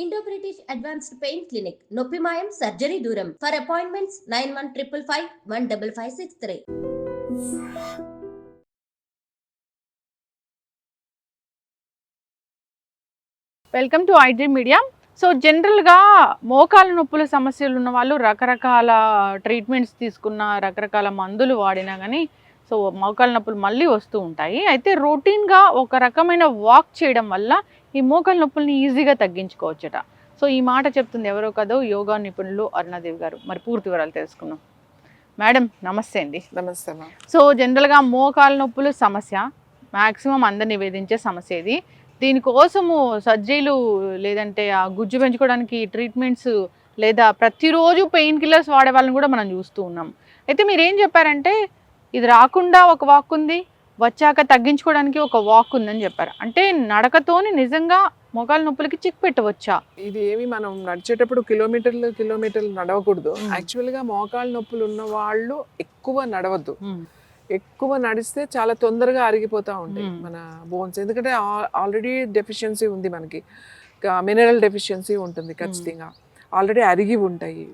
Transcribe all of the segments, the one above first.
Indo British advanced pain clinic నొప్పి మాయం surgery దూరం for appointments 9155515563. Welcome to iDream media. So జనరల్గా మోకాల నొప్పుల సమస్యలు ఉన్న వాళ్ళు రకరకాల ట్రీట్మెంట్స్ తీసుకున్న రకరకాల మందులు వాడినా కానీ సో మోకాల నొప్పులు మళ్ళీ వస్తూ ఉంటాయి. అయితే రొటీన్గా ఒక రకమైన వాక్ చేయడం వల్ల ఈ మోకాల నొప్పుల్ని ఈజీగా తగ్గించుకోవచ్చట. సో ఈ మాట చెప్తుంది ఎవరో కదో యోగా నిపుణులు అరుణాదేవి గారు. మరి పూర్తి వివరాలు తెలుసుకుందాం. మేడం నమస్తే అండి. నమస్తే. సో జనరల్గా మోకాల నొప్పులు సమస్య మ్యాక్సిమం అందరు నివేదించే సమస్య ఇది. దీనికోసము సర్జరీలు లేదంటే ఆ గుజ్జు పెంచుకోవడానికి ట్రీట్మెంట్స్ లేదా ప్రతిరోజు పెయిన్ కిల్లర్స్ వాడే వాళ్ళని కూడా మనం చూస్తూ ఉన్నాం. అయితే మీరు ఏం చెప్పారంటే ఇది రాకుండా ఒక వాక్ ఉంది, వచ్చాక తగ్గించుకోవడానికి ఒక వాక్ ఉందని చెప్పారు. అంటే నడకతోని నిజంగా మోకాల నొప్పులకి చిక్ పెట్టవచ్చా? ఇది ఏమి మనం నడిచేటప్పుడు కిలోమీటర్లు నడవకూడదు. యాక్చువల్గా మోకాళ్ళ నొప్పులు ఉన్న వాళ్ళు ఎక్కువ నడవద్దు. ఎక్కువ నడిస్తే చాలా తొందరగా అరిగిపోతూ ఉంటాయి మన బోన్స్. ఎందుకంటే ఆల్రెడీ డెఫిషియన్సీ ఉంది, మనకి మినరల్ డెఫిషియన్సీ ఉంటుంది ఖచ్చితంగా. ఆల్రెడీ అరిగి ఉంటాయి.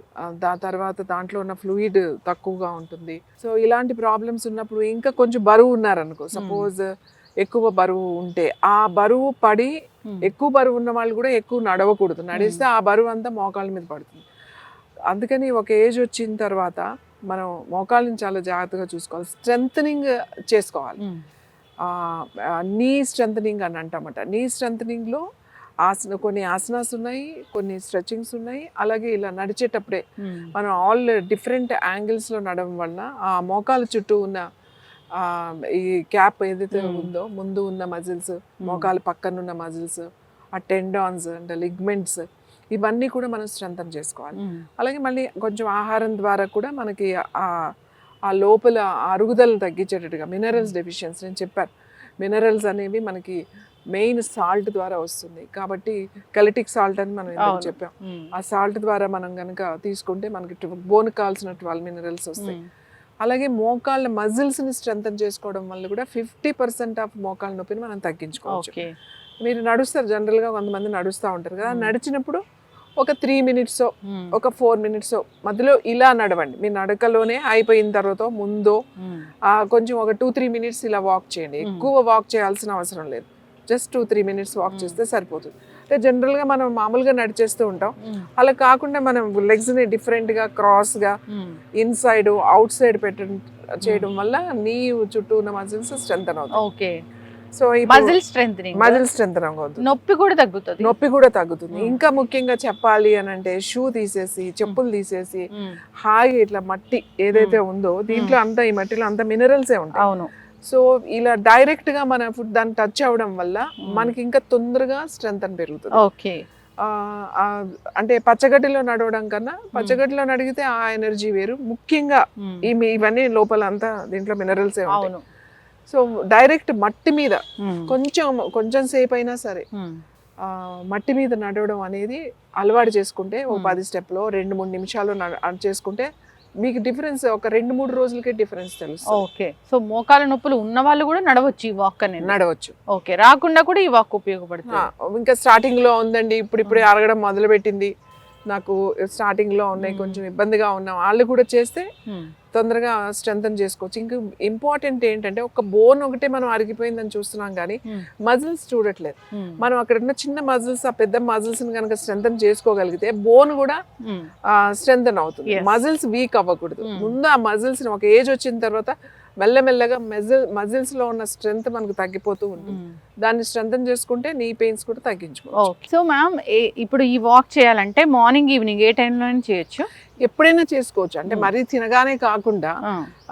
తర్వాత దాంట్లో ఉన్న ఫ్లూయిడ్ తక్కువగా ఉంటుంది. సో ఇలాంటి ప్రాబ్లమ్స్ ఉన్నప్పుడు ఇంకా కొంచెం బరువు ఉన్నారనుకో, సపోజ్ ఎక్కువ బరువు ఉంటే ఆ బరువు పడి ఎక్కువ బరువు ఉన్న వాళ్ళు కూడా ఎక్కువ నడవకూడదు. నడిస్తే ఆ బరువు అంతా మోకాళ్ళ మీద పడుతుంది. అందుకని ఒక ఏజ్ వచ్చిన తర్వాత మనం మోకాళ్ళని చాలా జాగ్రత్తగా చూసుకోవాలి. స్ట్రెంథనింగ్ చేసుకోవాలి. నీ స్ట్రెంథనింగ్ అని అంటామట. నీ స్ట్రెంథనింగ్లో కొన్ని ఆసనాస్ ఉన్నాయి, కొన్ని స్ట్రెచింగ్స్ ఉన్నాయి. అలాగే ఇలా నడిచేటప్పుడే మనం ఆల్ డిఫరెంట్ యాంగిల్స్లో నడవడం వలన ఆ మోకాల చుట్టూ ఉన్న ఈ క్యాప్ ఏదైతే ఉందో, ముందు ఉన్న మజిల్స్, మోకాల పక్కన ఉన్న మజిల్స్, ఆ టెండాన్స్ అంటే లిగ్మెంట్స్, ఇవన్నీ కూడా మనం స్ట్రెంథన్ చేసుకోవాలి. అలాగే మళ్ళీ కొంచెం ఆహారం ద్వారా కూడా మనకి ఆ లోపల అరుగుదలను తగ్గించేటట్టుగా మినరల్స్ డెఫిషియన్సీ నేను చెప్పాను. మినరల్స్ అనేవి మనకి మెయిన్ సాల్ట్ ద్వారా వస్తుంది. కాబట్టి కెలటిక్ సాల్ట్ అని మనం ఎందుకు చెప్పాం. ఆ సాల్ట్ ద్వారా మనం కనుక తీసుకుంటే మనకి బోన్కి కావాల్సిన 12 మినరల్స్ వస్తాయి. అలాగే మోకాళ్ళ మజిల్స్ని స్ట్రెంథన్ చేసుకోవడం వల్ల కూడా 50% ఆఫ్ మోకాళ్ళ నొప్పిని మనం తగ్గించుకోవచ్చు. మీరు నడుస్తారు, జనరల్గా కొంతమంది నడుస్తూ ఉంటారు కదా, నడిచినప్పుడు ఒక 3 మినిట్స్ ఒక 4 మినిట్స్ మధ్యలో ఇలా నడవండి. మీ నడకలోనే అయిపోయిన తర్వాత ముందో కొంచెం ఒక 2-3 మినిట్స్ ఇలా వాక్ చేయండి. ఎక్కువ వాక్ చేయాల్సిన అవసరం లేదు. జస్ట్ 2-3 మినిట్స్ వాక్ చేస్తే సరిపోతుంది. అంటే జనరల్గా మనం మామూలుగా నడిచేస్తూ ఉంటాం. అలా కాకుండా మనం లెగ్స్ని డిఫరెంట్గా క్రాస్గా ఇన్సైడ్ అవుట్ సైడ్ చేయడం వల్ల నీ చుట్టూ ఉన్న మజిల్స్ స్ట్రెంథన్ అవుతాయి. సో మజిల్ స్ట్రెంథన్ అవుతుంది. నొప్పి కూడా తగ్గుతుంది. ఇంకా ముఖ్యంగా చెప్పాలి అని అంటే షూ తీసేసి, చెప్పులు తీసేసి హాయిగా ఇట్లా మట్టి ఏదైతే ఉందో దీంట్లో అంతా, ఈ మట్టిలో అంతా మినరల్సే ఉంటాయి. అవును. సో ఇలా డైరెక్ట్ గా మన ఫుడ్ దాన్ని టచ్ అవ్వడం వల్ల మనకి ఇంకా తొందరగా స్ట్రెంథన్ పెరుగుతుంది. ఓకే. అంటే పచ్చగడ్డిలో నడవడం కన్నా పచ్చగడ్డిలో నడిగితే ఆ ఎనర్జీ వేరు. ముఖ్యంగా ఇవన్నీ లోపల అంతా దీంట్లో మినరల్సే ఉంటాయి. సో డైరెక్ట్ మట్టి మీద కొంచెం సేపు అయినా సరే మట్టి మీద నడవడం అనేది అలవాటు చేసుకుంటే, ఓ 10 స్టెప్లో 2-3 నిమిషాలు చేసుకుంటే మీకు డిఫరెన్స్ ఒక 2-3 రోజులకే డిఫరెన్స్ తెలుస్తుంది. ఓకే. సో మోకాల నొప్పులు ఉన్న వాళ్ళు కూడా నడవచ్చు, ఈ వాక్ అనేది నడవచ్చు. ఓకే. రాకుండా కూడా ఈ వాక్ ఉపయోగపడుతుంది. ఇంకా స్టార్టింగ్ లో ఉందండి, ఇప్పుడే అరగడం మొదలు పెట్టింది, నాకు స్టార్టింగ్ లో ఉన్నాయి, కొంచెం ఇబ్బందిగా ఉన్నాం, వాళ్ళు కూడా చేస్తే తొందరగా స్ట్రెంథన్ చేసుకోవచ్చు. ఇంకా ఇంపార్టెంట్ ఏంటంటే ఒక బోన్ ఒకటే మనం అరిగిపోయిందని చూస్తున్నాం కానీ మజిల్స్ చూడట్లేదు. మనం అక్కడ ఉన్న చిన్న మజిల్స్, ఆ పెద్ద మజిల్స్ ని కనుక స్ట్రెంథన్ చేసుకోగలిగితే బోన్ కూడా స్ట్రెంథన్ అవుతుంది. మజిల్స్ వీక్ అవ్వకూడదు. ముందు ఆ మజిల్స్ ఒక ఏజ్ వచ్చిన తర్వాత మెల్లమెల్లగా మజిల్స్ లో ఉన్న స్ట్రెంత్ మనకు తగ్గిపోతూ ఉంటుంది. దాన్ని స్ట్రెంథన్ చేసుకుంటే నీ పెయిన్స్ కూడా తగ్గించుకోవచ్చు. సో మ్యామ్, ఇప్పుడు ఈ వాక్ చేయాలంటే మార్నింగ్ ఈవినింగ్ ఏ టైంలో చేయొచ్చు? ఎప్పుడైనా చేసుకోవచ్చు. అంటే మరీ తినగానే కాకుండా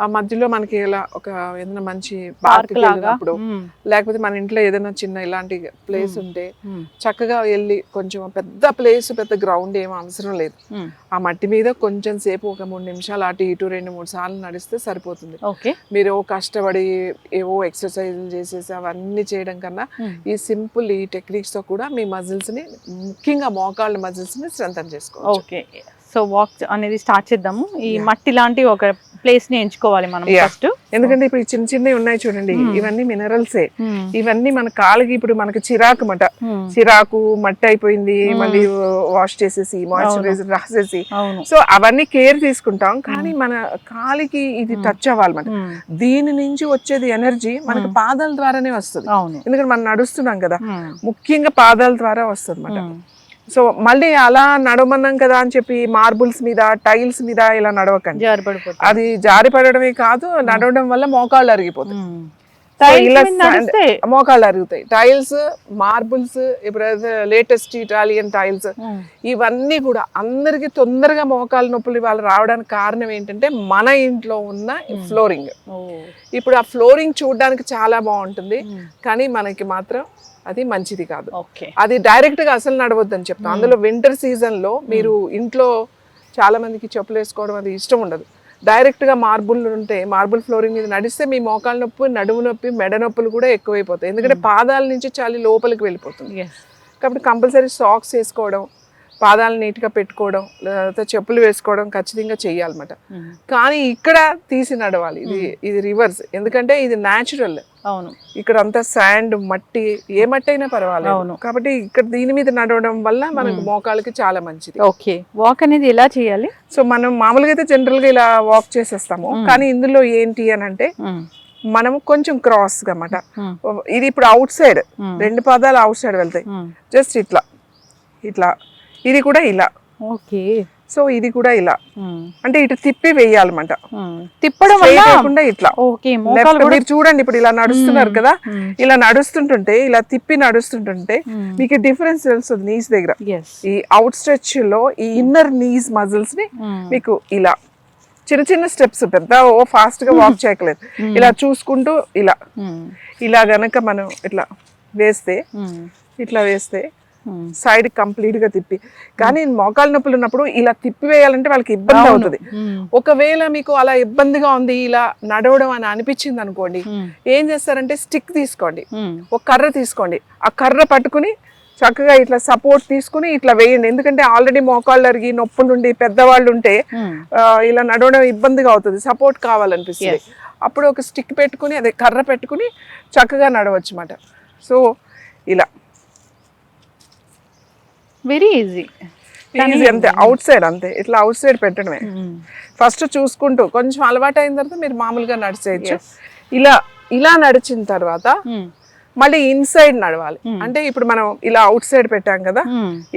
ఆ మధ్యలో మనకి ఇలా ఒక ఏదైనా మంచి పార్క్ వెళ్ళినప్పుడు, లేకపోతే మన ఇంట్లో ఏదైనా చిన్న ఇలాంటి ప్లేస్ ఉంటే చక్కగా వెళ్ళి, కొంచెం పెద్ద ప్లేస్, పెద్ద గ్రౌండ్ ఏమో అవసరం లేదు, ఆ మట్టి మీద కొంచెం సేపు ఒక 3 నిమిషాలు అటు ఇటు 2-3 సార్లు నడిస్తే సరిపోతుంది. మీరు కష్టపడి ఏవో ఎక్సర్సైజులు చేసేసి అవన్నీ చేయడం కన్నా ఈ సింపుల్ ఈ టెక్నిక్స్ తో కూడా మీ మజిల్స్ ని, ముఖ్యంగా మోకాళ్ళ మజిల్స్ ని స్ట్రెంథన్ చేసుకోవచ్చు. సో వాక్ అనేది స్టార్ట్ చేద్దాము. ఈ మట్టి లాంటి ఒక ప్లేస్ ని ఎంచుకోవాలి మనం ఫస్ట్. ఎందుకంటే ఇప్పుడు చిన్న చిన్నవి ఉన్నాయి చూడండి, ఇవన్నీ మినరల్సే. ఇవన్నీ మన కాళ్ళకి ఇప్పుడు మనకి చిరాకు చిరాకు మట్టి అయిపోయింది, మళ్ళీ వాష్ చేసేసి మాయిశ్చరైజర్ రాసేసి, సో అవన్నీ కేర్ తీసుకుంటాం. కానీ మన కాలికి ఇది టచ్ అవ్వాలన్నమాట. దీని నుంచి వచ్చేది ఎనర్జీ మనకి పాదాల ద్వారానే వస్తుంది. ఎందుకంటే మనం నడుస్తున్నాం కదా, ముఖ్యంగా పాదాల ద్వారా వస్తుంది అన్నమాట. సో మళ్ళీ అలా నడవమన్నాం కదా అని చెప్పి మార్బుల్స్ మీద టైల్స్ మీద ఇలా నడవకండి, అది జారి పడడమే కాదు, నడవడం వల్ల మోకాళ్ళు అరిగిపోతాయి, మోకాళ్ళు అరుగుతాయి. టైల్స్, మార్బుల్స్, ఇప్పుడు లేటెస్ట్ ఇటాలియన్ టైల్స్, ఇవన్నీ కూడా అందరికి తొందరగా మోకాళ్ళ నొప్పులు వాళ్ళు రావడానికి కారణం ఏంటంటే మన ఇంట్లో ఉన్న ఫ్లోరింగ్. ఇప్పుడు ఆ ఫ్లోరింగ్ చూడడానికి చాలా బాగుంటుంది, కానీ మనకి మాత్రం అది మంచిది కాదు. అది డైరెక్ట్ గా అసలు నడవద్దని చెప్తాం. అందులో వింటర్ సీజన్ లో మీరు ఇంట్లో చాలా మందికి చెప్పులు వేసుకోవడం అది ఇష్టం ఉండదు. డైరెక్ట్ గా మార్బుల్ ఉంటే, మార్బుల్ ఫ్లోరింగ్ మీద నడిస్తే మీ మోకాళ్ళ నొప్పి, నడుము నొప్పి, మెడ నొప్పులు కూడా ఎక్కువైపోతాయి. ఎందుకంటే పాదాల నుంచి చాలా లోపలికి వెళ్ళిపోతుంది. కాబట్టి కంపల్సరీ సాక్స్ వేసుకోవడం, పాదాలు నీట్గా పెట్టుకోవడం, లేకపోతే చెప్పులు వేసుకోవడం ఖచ్చితంగా చెయ్యాలన్నమాట. కానీ ఇక్కడ తీసి నడవాలి, ఇది రివర్స్. ఎందుకంటే ఇది న్యాచురల్. ఇక్కడ అంతా శాండ్, మట్టి, ఏ మట్టి అయినా పర్వాలేదు. కాబట్టి ఇక్కడ దీని మీద నడవడం వల్ల మనకు మోకాళ్ళకి చాలా మంచిది. ఓకే, వాక్ అనేది ఎలా చేయాలి? సో మనం మామూలుగా అయితే జనరల్ గా ఇలా వాక్ చేసేస్తాము, కానీ ఇందులో ఏంటి అని అంటే మనం కొంచెం క్రాస్ గా అన్నమాట. ఇది ఇప్పుడు అవుట్ సైడ్, రెండు పాదాలు అవుట్ సైడ్ వెళ్తాయి, జస్ట్ ఇట్లా ఇట్లా, ఇది కూడా ఇలా. ఓకే, సో ఇది కూడా ఇలా, అంటే ఇటు తిప్పి వేయాలన్నమాట. తిప్పడం వల్ల ఇట్లా మీరు చూడండి, ఇప్పుడు ఇలా నడుస్తున్నారు కదా, ఇలా నడుస్తుంటుంటే, ఇలా తిప్పి నడుస్తుంటుంటే మీకు డిఫరెన్స్ తెలుస్తుంది నీస్ దగ్గర. ఈ అవుట్ స్ట్రెచ్ లో ఈ ఇన్నర్ నీస్ మజిల్స్ ని మీకు ఇలా చిన్న చిన్న స్టెప్స్, పెద్ద ఫాస్ట్ గా వాక్ చేయకలేదు, ఇలా చూసుకుంటూ ఇలా గనక మనం ఇట్లా వేస్తే, ఇట్లా వేస్తే సైడ్ కంప్లీట్ గా తిప్పి. కానీ మోకాళ్ళ నొప్పులు ఉన్నప్పుడు ఇలా తిప్పి వేయాలంటే వాళ్ళకి ఇబ్బంది అవుతుంది. ఒకవేళ మీకు అలా ఇబ్బందిగా ఉంది ఇలా నడవడం అని అనిపించింది అనుకోండి, ఏం చేస్తారంటే స్టిక్ తీసుకోండి, ఒక కర్ర తీసుకోండి, ఆ కర్ర పట్టుకుని చక్కగా ఇట్లా సపోర్ట్ తీసుకుని ఇట్లా వేయండి. ఎందుకంటే ఆల్రెడీ మోకాళ్ళు అరిగి నొప్పులుండి పెద్దవాళ్ళు ఉంటే ఇలా నడవడం ఇబ్బందిగా అవుతుంది, సపోర్ట్ కావాలనిపిస్తుంది. అప్పుడు ఒక స్టిక్ పెట్టుకుని, అదే కర్ర పెట్టుకుని చక్కగా నడవచ్చు అన్నమాట. సో ఇలా వెరీ ఈజీ అంతే, అవుట్ సైడ్ అంతే, ఇట్లా అవుట్ సైడ్ పెట్టడమే. ఫస్ట్ చూసుకుంటూ కొంచెం అలవాటు అయిన తర్వాత మీరు మామూలుగా నడిచేయచ్చు. ఇలా నడిచిన తర్వాత మళ్ళీ ఇన్సైడ్ నడవాలి. అంటే ఇప్పుడు మనం ఇలా అవుట్ సైడ్ పెట్టాం కదా,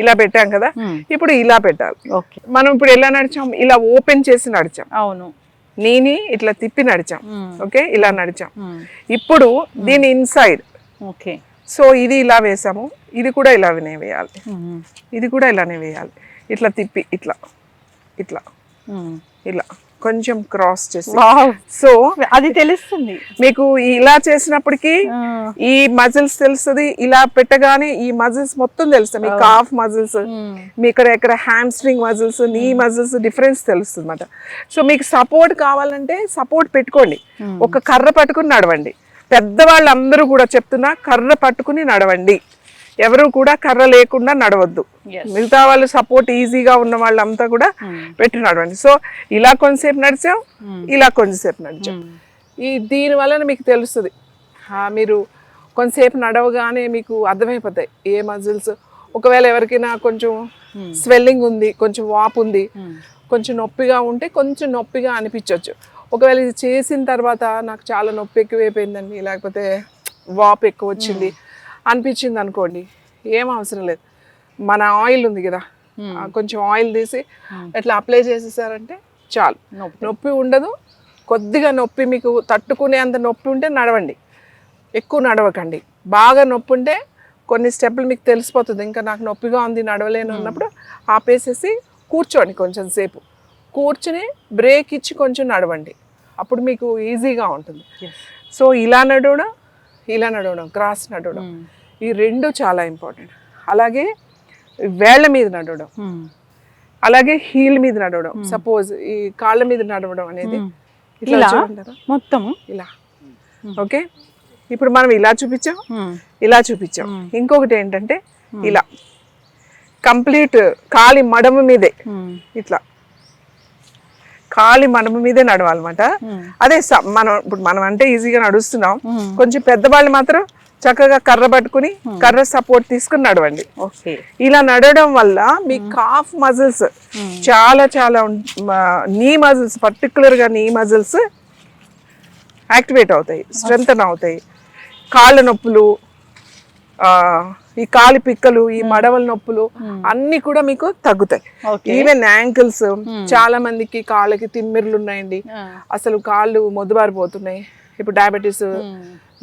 ఇలా పెట్టాం కదా, ఇప్పుడు ఇలా పెట్టాలి. మనం ఇప్పుడు ఎలా నడిచాం, ఇలా ఓపెన్ చేసి నడిచాం, అవును, నీని ఇట్లా తిప్పి నడిచాం. ఓకే, ఇలా నడిచాం. ఇప్పుడు దీని ఇన్సైడ్. ఓకే, సో ఇది ఇలా వేసాము, ఇది కూడా ఇలానే వేయాలి, ఇది కూడా ఇలానే వేయాలి. ఇట్లా తిప్పి ఇట్లా ఇట్లా ఇలా కొంచెం క్రాస్ చేసి, సో అది తెలుస్తుంది మీకు. ఇలా చేసినప్పటికీ ఈ మజిల్స్ తెలుస్తుంది, ఇలా పెట్టగానే ఈ మజిల్స్ మొత్తం తెలుస్తుంది. మీ కాఫ్ మజిల్స్, మీ ఎక్కడ హ్యామ్స్ట్రింగ్ మజిల్స్, నీ మజిల్స్ డిఫరెన్స్ తెలుస్తుంది అన్నమాట. సో మీకు సపోర్ట్ కావాలంటే సపోర్ట్ పెట్టుకోండి, ఒక కర్ర పట్టుకుని నడవండి. పెద్దవాళ్ళందరూ కూడా చెప్తున్నా, కర్ర పట్టుకుని నడవండి, ఎవరు కూడా కర్ర లేకుండా నడవద్దు. మిగతా వాళ్ళు సపోర్ట్ ఈజీగా ఉన్న వాళ్ళంతా కూడా పెట్టి నడవండి. సో ఇలా కొంతసేపు నడిచాం, ఇలా కొంచెంసేపు నడిచాం. దీని వలన మీకు తెలుస్తుంది, మీరు కొంతసేపు నడవగానే మీకు అర్థమైపోతాయి ఏ మజిల్స్. ఒకవేళ ఎవరికైనా కొంచెం స్వెల్లింగ్ ఉంది, కొంచెం వాపు ఉంది, కొంచెం నొప్పిగా ఉంటే కొంచెం నొప్పిగా అనిపించవచ్చు. ఒకవేళ ఇది చేసిన తర్వాత నాకు చాలా నొప్పి ఎక్కువైపోయిందండి, లేకపోతే వాపు ఎక్కువ వచ్చింది అనిపించింది అనుకోండి, ఏం అవసరం లేదు. మన ఆయిల్ ఉంది కదా, కొంచెం ఆయిల్ తీసి ఇట్లా అప్లై చేసేసారంటే చాలు, నొప్పి ఉండదు. కొద్దిగా నొప్పి మీకు తట్టుకునే అంత నొప్పి ఉంటే నడవండి, ఎక్కువ నడవకండి. బాగా నొప్పి ఉంటే కొన్ని స్టెప్పులు మీకు తెలిసిపోతుంది, ఇంకా నాకు నొప్పిగా ఉంది నడవలేను అన్నప్పుడు ఆపేసేసి కూర్చోండి, కొంచెం సేపు కూర్చుని బ్రేక్ ఇచ్చి కొంచెం నడవండి, అప్పుడు మీకు ఈజీగా ఉంటుంది. సో ఇలా నడవడం, ఇలా నడవడం, క్రాస్ నడవడం, ఈ రెండు చాలా ఇంపార్టెంట్. అలాగే వేళ్ల మీద నడవడం, అలాగే హీల్ మీద నడవడం. సపోజ్ ఈ కాళ్ళ మీద నడవడం అనేది ఇట్లా మొత్తం ఇలా. ఓకే, ఇప్పుడు మనం ఇలా చూపించాం, ఇలా చూపించాం. ఇంకొకటి ఏంటంటే ఇలా కంప్లీట్ కాలి మడమ మీదే ఇట్లా కాలి మడమ మీదే నడవాలన్నమాట. అదే మనం అంటే ఈజీగా నడుస్తున్నాం, కొంచెం పెద్దవాళ్ళు మాత్రం చక్కగా కర్ర పట్టుకుని కర్ర సపోర్ట్ తీసుకుని నడవండి. ఇలా నడవడం వల్ల మీ కాఫ్ మజిల్స్ చాలా చాలా నీ మజిల్స్, పర్టికులర్గా నీ మజిల్స్ యాక్టివేట్ అవుతాయి, స్ట్రెంగ్తన్ అవుతాయి. కాళ్ళ నొప్పులు, ఈ కాలి పిక్కలు, ఈ మడవల నొప్పులు అన్ని కూడా మీకు తగ్గుతాయి. ఈవెన్ యాంకిల్స్, చాలా మందికి కాళ్ళకి తిమ్మిర్లు ఉన్నాయండి, అసలు కాళ్ళు మొద్దుబారిపోతున్నాయి. ఇప్పుడు డయాబెటీస్,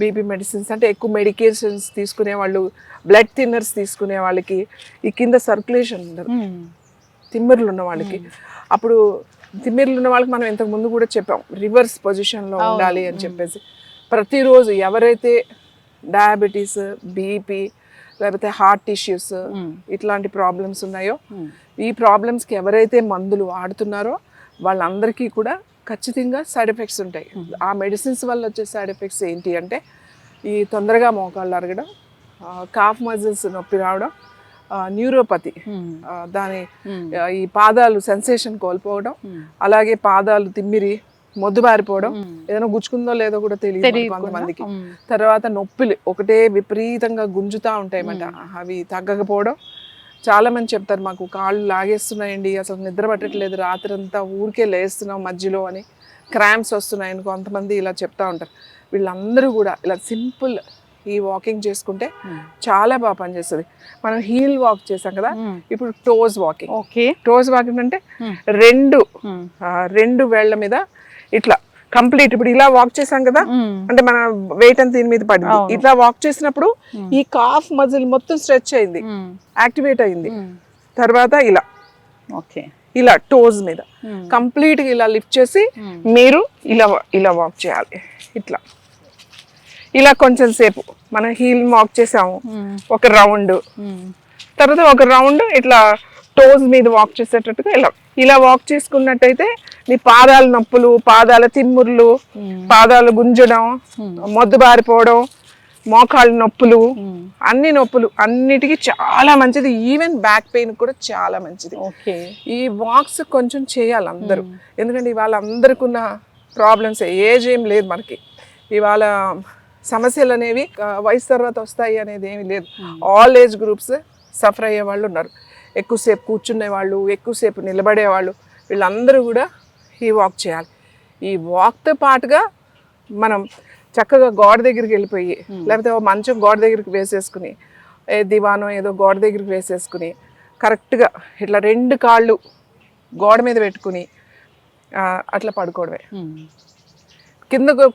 బీపీ మెడిసిన్స్ అంటే ఎక్కువ మెడికేషన్స్ తీసుకునే వాళ్ళు, బ్లడ్ థిన్నర్స్ తీసుకునే వాళ్ళకి ఈ కింద సర్క్యులేషన్ ఉండదు, తిమ్మిర్లు ఉన్న వాళ్ళకి. అప్పుడు తిమ్మిర్లు ఉన్న వాళ్ళకి మనం ఇంతకు ముందు కూడా చెప్పాం రివర్స్ పొజిషన్లో ఉండాలి అని చెప్పేసి. ప్రతిరోజు ఎవరైతే డయాబెటీస్, బీపీ, లేకపోతే హార్ట్ ఇష్యూస్ ఇట్లాంటి ప్రాబ్లమ్స్ ఉన్నాయో, ఈ ప్రాబ్లమ్స్కి ఎవరైతే మందులు వాడుతున్నారో వాళ్ళందరికీ కూడా ఖచ్చితంగా సైడ్ ఎఫెక్ట్స్ ఉంటాయి. ఆ మెడిసిన్స్ వల్ల వచ్చే సైడ్ ఎఫెక్ట్స్ ఏంటి అంటే ఈ తొందరగా మోకాళ్ళు అరగడం, కాఫ్ మజిల్స్ నొప్పి రావడం, న్యూరోపతి, దాని ఈ పాదాలు సెన్సేషన్ కోల్పోవడం, అలాగే పాదాలు తిమ్మిరి మొద్దుబారిపోవడం, ఏదైనా గుచ్చుకుందో లేదో కూడా తెలియదు కొంతమందికి. తర్వాత నొప్పులు ఒకటే విపరీతంగా గుంజుతా ఉంటాయన్నమాట, అవి తగ్గకపోవడం. చాలా మంది చెప్తారు మాకు కాళ్ళు లాగేస్తున్నాయండి, అసలు నిద్ర పట్టట్లేదు, రాత్రి అంతా ఊరికే లేస్తున్నాం మధ్యలో అని, క్రాంప్స్ వస్తున్నాయని కొంతమంది ఇలా చెప్తా ఉంటారు. వీళ్ళందరూ కూడా ఇలా సింపుల్ ఈ వాకింగ్ చేసుకుంటే చాలా బాగా పనిచేస్తుంది. మనం హీల్ వాక్ చేసాం కదా, ఇప్పుడు టోస్ వాకింగ్. టోస్ వాకింగ్ అంటే రెండు వేళ్ల మీద ఇట్లా కంప్లీట్, ఇప్పుడు ఇలా వాక్ చేసాం కదా, అంటే మన వెయిట్ అంతా దీని మీద పడింది. ఇట్లా వాక్ చేసినప్పుడు ఈ కాఫ్ మజిల్ మొత్తం స్ట్రెచ్ అయింది, యాక్టివేట్ అయింది. తర్వాత ఇలా టోస్ మీద కంప్లీట్ గా ఇలా లిఫ్ట్ చేసి మీరు ఇలా వాక్ చేయాలి. ఇలా కొంచెం సేపు మనం హీల్ వాక్ చేసాము, ఒక రౌండ్, తర్వాత ఒక రౌండ్ ఇట్లా టోస్ మీద వాక్ చేసేటట్టుగా ఇలా వాక్ చేసుకున్నట్టయితే మీ పాదాల నొప్పులు, పాదాల తిమ్ముర్లు, పాదాలు గుంజడం, మొద్దుబారిపోవడం, మోకాళ్ళ నొప్పులు, నొప్పులు అన్నిటికీ చాలా మంచిది. ఈవెన్ బ్యాక్ పెయిన్ కూడా చాలా మంచిది. ఈ వాక్స్ కొంచెం చేయాలి అందరూ, ఎందుకంటే ఇవాళ అందరికి ఉన్న ప్రాబ్లమ్స్, ఏజ్ ఏం లేదు మనకి. ఇవాళ సమస్యలు అనేవి వయసు తర్వాత వస్తాయి అనేది ఏమి లేదు. ఆల్ ఏజ్ గ్రూప్స్ సఫర్ అయ్యే వాళ్ళు ఉన్నారు, ఎక్కువసేపు కూర్చునే వాళ్ళు, ఎక్కువసేపు నిలబడే వాళ్ళు, వీళ్ళందరూ కూడా ఈ వాక్ చేయాలి. ఈ వాక్తో పాటుగా మనం చక్కగా గోడ దగ్గరికి వెళ్ళిపోయి, లేకపోతే మంచం గోడ దగ్గరికి వేసేసుకుని, దివానో ఏదో గోడ దగ్గరికి వేసేసుకుని కరెక్ట్గా ఇట్లా 2 కాళ్ళు గోడ మీద పెట్టుకుని అట్లా పడుకోవడమే.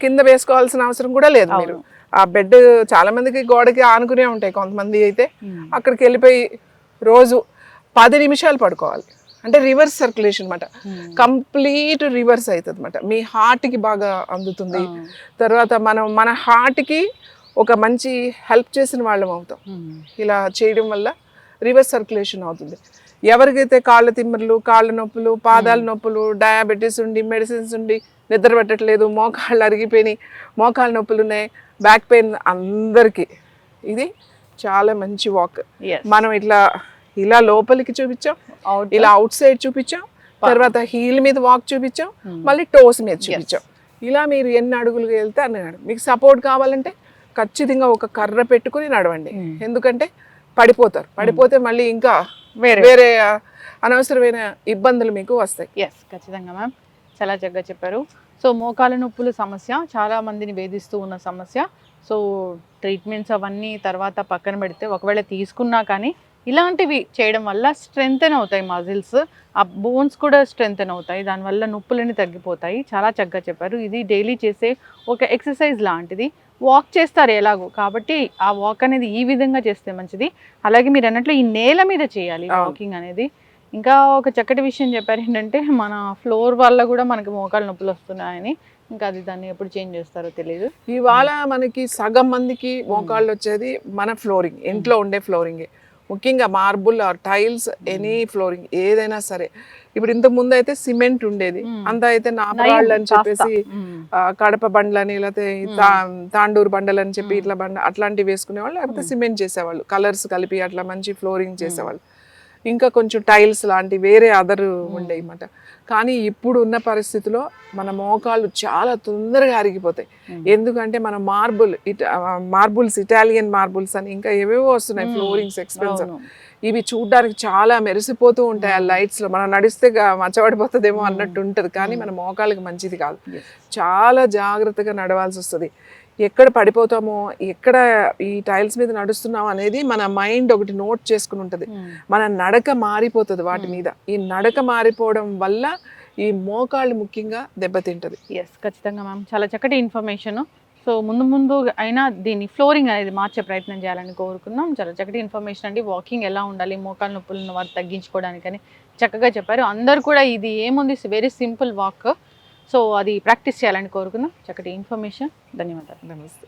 కింద వేసుకోవాల్సిన అవసరం కూడా లేదు. మీరు ఆ బెడ్ చాలా మందికి గోడకి ఆనుకునే ఉంటాయి, కొంతమంది అయితే అక్కడికి వెళ్ళిపోయి రోజు 10 నిమిషాలు పడుకోవాలి. అంటే రివర్స్ సర్క్యులేషన్ అనమాట, కంప్లీట్ రివర్స్ అవుతుంది అనమాట. మీ హార్ట్కి బాగా అందుతుంది. తర్వాత మన హార్ట్కి ఒక మంచి హెల్ప్ చేసిన వాళ్ళం అవుతాం ఇలా చేయడం వల్ల. రివర్స్ సర్క్యులేషన్ అవుతుంది. ఎవరికైతే కాళ్ళ తిమ్మిర్లు, కాళ్ళ నొప్పులు, పాదాల నొప్పులు, డయాబెటీస్ ఉండి, మెడిసిన్స్ ఉండి నిద్ర పెట్టట్లేదు, మోకాళ్ళు అరిగిపోయినాయి, మోకాళ్ళ నొప్పులు ఉన్నాయి, బ్యాక్ పెయిన్, అందరికీ ఇది చాలా మంచి వాక్. మనం ఇలా లోపలికి చూపించాం, ఇలా అవుట్ సైడ్ చూపించాం, తర్వాత హీల్ మీద వాక్ చూపించాం, మళ్ళీ టోస్ మీద చూపించాం. ఇలా మీరు ఎన్ని అడుగులు వెళ్తే అన్ని మీకు సపోర్ట్ కావాలంటే ఖచ్చితంగా ఒక కర్ర పెట్టుకుని నడవండి, ఎందుకంటే పడిపోతే మళ్ళీ ఇంకా వేరే అనవసరమైన ఇబ్బందులు మీకు వస్తాయి. ఖచ్చితంగా మ్యామ్, చాలా చక్కగా చెప్పారు. సో మోకాల నొప్పుల సమస్య చాలా మందిని వేధిస్తూ ఉన్న సమస్య. సో ట్రీట్మెంట్స్ అవన్నీ తర్వాత పక్కన పెడితే, ఒకవేళ తీసుకున్నా కానీ ఇలాంటివి చేయడం వల్ల స్ట్రెంగ్తెన్ అవుతాయి మజిల్స్, ఆ బోన్స్ కూడా స్ట్రెంగ్తెన్ అవుతాయి, దానివల్ల నొప్పులన్నీ తగ్గిపోతాయి. చాలా చక్కగా చెప్పారు. ఇది డైలీ చేసే ఒక ఎక్సర్సైజ్ లాంటిది. వాక్ చేస్తారు ఎలాగో, కాబట్టి ఆ వాక్ అనేది ఈ విధంగా చేస్తే మంచిది. అలాగే మీరు అన్నట్లు ఈ నేల మీద చేయాలి వాకింగ్ అనేది. ఇంకా ఒక చక్కటి విషయం చెప్పారు ఏంటంటే, మన ఫ్లోర్ వల్ల కూడా మనకి మోకాలు నొప్పులు వస్తున్నాయని. ఇంకా అది దాన్ని ఎప్పుడు చేంజ్ చేస్తారో తెలియదు. ఇవాళ మనకి సగం మందికి మోకాళ్ళు వచ్చేది మన ఫ్లోరింగ్, ఇంట్లో ఉండే ఫ్లోరింగే, ముఖ్యంగా marble or tiles, any flooring ఏదైనా సరే. ఇప్పుడు ఇంతకు ముందు అయితే సిమెంట్ ఉండేది, అంతా అయితే నాపరాళ్ళు అని చెప్పేసి కడప బండ్లని, లేకపోతే తాండూరు బండలు అని చెప్పి ఇట్లా అట్లాంటివి వేసుకునేవాళ్ళు, లేకపోతే సిమెంట్ చేసేవాళ్ళు, కలర్స్ కలిపి అట్లా మంచి ఫ్లోరింగ్ చేసేవాళ్ళు. ఇంకా కొంచెం టైల్స్ లాంటి వేరే అదర్ ఉండేవి అన్నమాట. కానీ ఇప్పుడు ఉన్న పరిస్థితిలో మన మోకాళ్ళు చాలా తొందరగా అరిగిపోతాయి. ఎందుకంటే మన మార్బుల్స్ ఇటాలియన్ మార్బుల్స్ అని ఇంకా ఏవేవో వస్తున్నాయి, ఫ్లోరింగ్స్ ఎక్స్పెన్సివ్. ఇవి చూడడానికి చాలా మెరిసిపోతూ ఉంటాయి ఆ లైట్స్ లో. మనం నడిస్తే మచ్చబడిపోతుందేమో అన్నట్టు ఉంటది, కానీ మన మోకాళ్ళకి మంచిది కాదు. చాలా జాగ్రత్తగా నడవాల్సి వస్తుంది. ఎక్కడ పడిపోతామో, ఎక్కడ ఈ టైల్స్ మీద నడుస్తున్నాం అనేది మన మైండ్ ఒకటి నోట్ చేసుకుని ఉంటుంది. మన నడక మారిపోతుంది వాటి మీద. ఈ నడక మారిపోవడం వల్ల ఈ మోకాళ్ళు ముఖ్యంగా దెబ్బతింటది. ఎస్, ఖచ్చితంగా మ్యామ్, చాలా చక్కటి ఇన్ఫర్మేషన్. సో ముందు అయినా దీన్ని ఫ్లోరింగ్ అనేది మార్చే ప్రయత్నం చేయాలని కోరుకుందాం. చాలా చక్కటి ఇన్ఫర్మేషన్ అండి. వాకింగ్ ఎలా ఉండాలి, మోకాళ్ళ నొప్పులు ఉన్న వారు తగ్గించుకోవడానికని చక్కగా చెప్పారు. అందరు కూడా ఇది ఏముంది, వెరీ సింపుల్ వాక్. సో అది ప్రాక్టీస్ చేయాలని కోరుకుందాం. చక్కటి ఇన్ఫర్మేషన్. ధన్యవాదాలు. నమస్తే.